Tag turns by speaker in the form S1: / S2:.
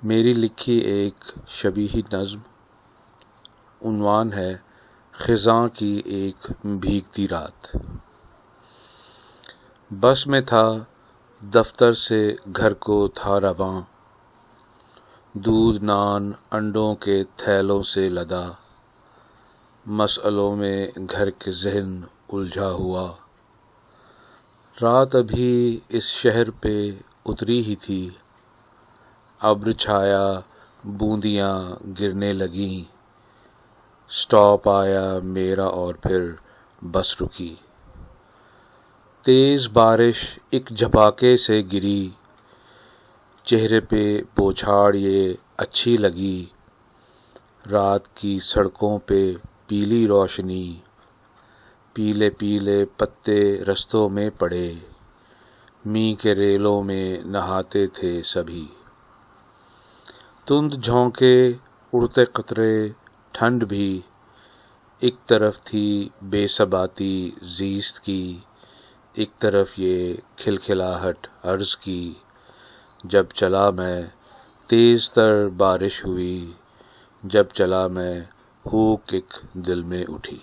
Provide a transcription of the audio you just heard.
S1: मेरी लिखी एक शबीही नज़्म, उन्वान है ख़िज़ां की एक भीगती रात। बस में था, दफ्तर से घर को था रवां, दूध नान अंडों के थैलों से लदा, मसअलों में घर के ज़हन उलझा हुआ। रात अभी इस शहर पे उतरी ही थी, अब्र छाया, बूंदियाँ गिरने लगीं। स्टॉप आया मेरा और फिर बस रुकी। तेज़ बारिश एक झपाके से गिरी, चेहरे पे बौछार ये अच्छी लगी। रात की सड़कों पे पीली रोशनी, पीले पीले पत्ते रस्तों में पड़े, मींह के रेलों में नहाते थे सभी। तुंद झोंके, उड़ते कतरे, ठंड भी। एक तरफ थी बेसबाती ज़ीस्त की, एक तरफ ये खिलखिलाहट अर्ज़ की। जब चला मैं तेज़ तर बारिश हुई, जब चला मैं हूक एक दिल में उठी।